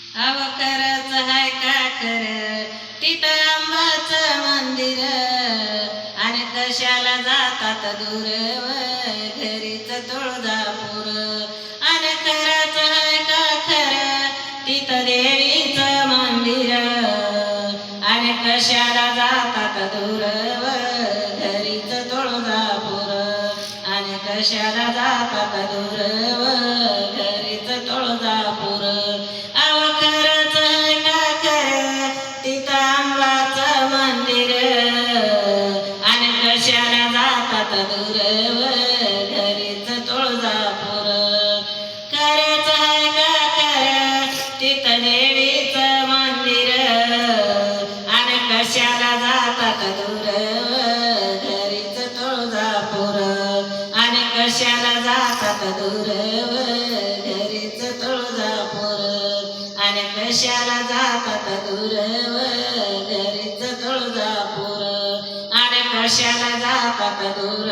अव खरंच हाय का खरं तिथं आंबाचं मंदिर आणि कशाला जातात दूर घरीच तुळजापूर आणि खरंच हाय का खरं तिथं देवीचं मंदिर आणि कशाला जातात दूर घरीच तुळजापूर आणि कशाला जातात दूर घरीच तुळजापूर अव खरंच हाय का खरं तिथं आंबाचं मंदिर आणि कशाला जातात दूर घरीच तुळजापूर खरंच हाय का खरं तिथं देवीचं मंदिर आणि कशाला जातात दूर घरीच तुळजापूर आणि कशाला जातात दूर घरीच तुळजापूर आणि कशाला जातात दूर घरीच तुळजापूर आणि कशाला जातात दूर